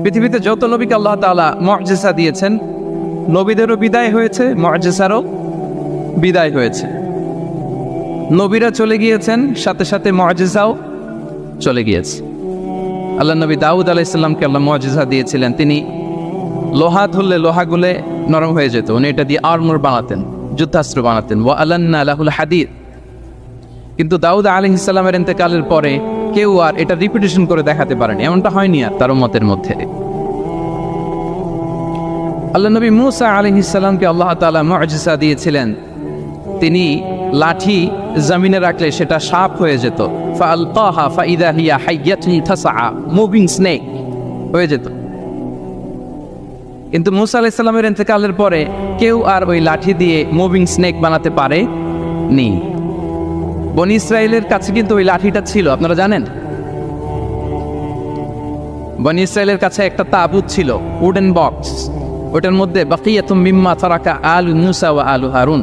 পৃথিবীতে যত নবীকে আল্লাহ তাআলা মুআজিজা দিয়েছেন, নবীদেরও বিদায় হয়েছে, মুআজিজারও বিদায় হয়েছে। নবীরা চলে গিয়েছেন, সাথে সাথে মুআজিজাও চলে গিয়েছে। আল্লাহ নবী দাউদ আলাইহিস সালামকে আল্লাহ মুআজিজা দিয়েছিলেন, তিনি লোহা ধরলে লোহাগুলো নরম হয়ে যেত, উনি এটা দিয়ে আর্মর বানাতেন, যুদ্ধাস্ত্র বানাতেন। ওয়া আলান্না লাহুল হাদিদ। কিন্তু দাউদ আলাইহিস সালামের ইন্তেকালের পরে কেউ আর এটা রিপিটেশন করে দেখাতে পারেনি, এমনটা হয়নি আর তার উম্মতের মধ্যে। আল্লাহ নবী মূসা আলাইহিস সালামকে আল্লাহ তাআলা মুআজিজা দিয়েছিলেন, তিনি লাঠি জমিনে রাখলে সেটা সাপ হয়ে যেত। ফাআলকাহা ফাইদা হিয়া হাইয়াতুন তাসআ, মুভিং স্নেক হয়ে যেত। কিন্তু মূসা আলাইহিস সালামের ইন্তেকালের পরে কেউ আর ওই লাঠি দিয়ে মুভিং স্নেক বানাতে পারে নি। বনি ইসরাইলের কাছে কিন্তু ওই লাঠিটা ছিল, আপনারা জানেন। বনি ইসরাইলের কাছে একটা তাবুত ছিল, উডেন বক্স, ওটার মধ্যে বাকিয়াতুম মিম্মা তারাকা আলু মূসা ওয়া আলু হারুন,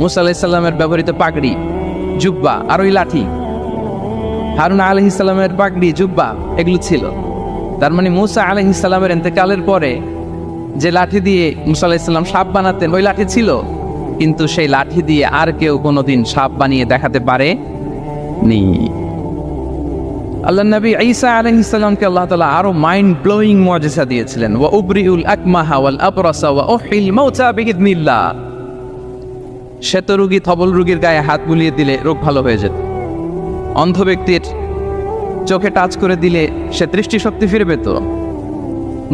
মূসা আলাইহিস সালামের ব্যবহৃত পাগড়ি, জুব্বা আর ওই লাঠি, হারুন আলাইহিস সালামের পাগড়ি, জুব্বা, এগুলো ছিল। তার মানে মূসা আলাইহিস সালামের ইন্তেকালের পরে যে লাঠি দিয়ে মূসা আলাইহিস সালাম সাপ বানাতেন, ওই লাঠি ছিল, কিন্তু সেই লাঠি দিয়ে আর কেউ কোনোদিন সাপ বানিয়ে দেখাতে পারে নি। আল্লাহ নবী ঈসা আলাইহিস সালামকে আল্লাহ তাআলা আরো মাইন্ড ব্লোয়িং মুআজিজা দিয়েছিলেন। ওয়া উবরিউল আকমাহা ওয়াল আবরাসা ওয়া উহিল মাউতা বিইذনিল্লাহ। শ্বেত রোগী, থবল রোগীর গায়ে হাত বুলিয়ে দিলে রোগ ভালো হয়ে যেত। অন্ধ ব্যক্তির চোখে টাচ করে দিলে সে দৃষ্টিশক্তি ফিরে পেত।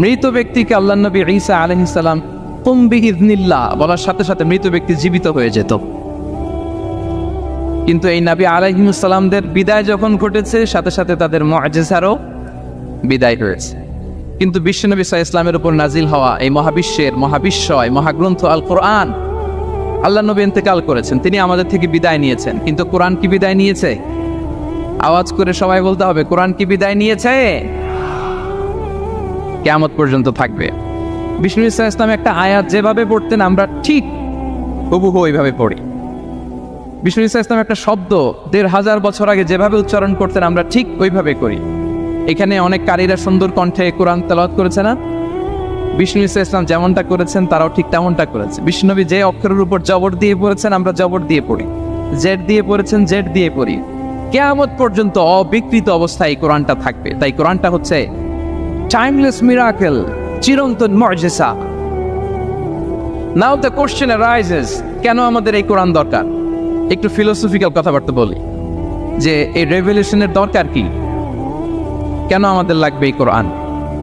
মৃত ব্যক্তিকে আল্লাহ নবী ঈসা আলাইহিস সালাম কুম বিইذনিল্লাহ বলার সাথে সাথে মৃত ব্যক্তি জীবিত হয়ে যেত। কিন্তু এই নবী আলাইহিস সালামদের বিদায় যখন ঘটেছে, সাথে সাথে তাদের মুআজিজারও বিদায় হয়েছে। কিন্তু বিশ্বনবী সাল্লাল্লাহু আলাইহি ওয়াসাল্লামের উপর নাজিল হওয়া এই মহাবিশ্বের মহাবিশ্বয় মহাগ্রন্থ আল কোরআন, আল্লাহ নবী ইন্তেকাল করেছেন, তিনি আমাদের থেকে বিদায় নিয়েছেন, কিন্তু কোরআন কি বিদায় নিয়েছে? আওয়াজ করে সবাই বলতে হবে, কোরআন কি বিদায় নিয়েছে? কিয়ামত পর্যন্ত থাকবে। বিষ্ণু ইসা ইসলাম একটা আয়াত যেভাবে পড়তেন আমরা ঠিক হুবহু ওইভাবে পড়ি। বিষ্ণু ইসা ইসলাম একটা শব্দ ১৫০০ বছর আগে যেভাবে উচ্চারণ করতেন আমরা ঠিক ওইভাবে করি। এখানে অনেক কারীরা সুন্দর কণ্ঠে কোরআন তেলাওয়াত করেছে না? বিষ্ণু ইসা ইসলাম যেমনটা করেছেন তারাও ঠিক তেমনটা করেছে। বিষ্ণুনবী যে অক্ষরের উপর জবর দিয়ে পড়েছেন আমরা জবর দিয়ে পড়ি, জেড দিয়ে পড়েছেন জেড দিয়ে পড়ি। কিয়ামত পর্যন্ত অবিকৃত অবস্থায় এই কোরআনটা থাকবে। তাই কোরআনটা হচ্ছে টাইমলেস মিরাকেল, চিরন্তন মুআজিজা। নাও দ্য কোশ্চেন অ্যারাইজেস, কেন আমাদের এই কোরআন দরকার? একটু ফিলোসফিক্যাল কথাবার্তা বলি যে এই রেভেলেশনের দরকার কি, কেন আমাদের লাগবে এই কোরআন?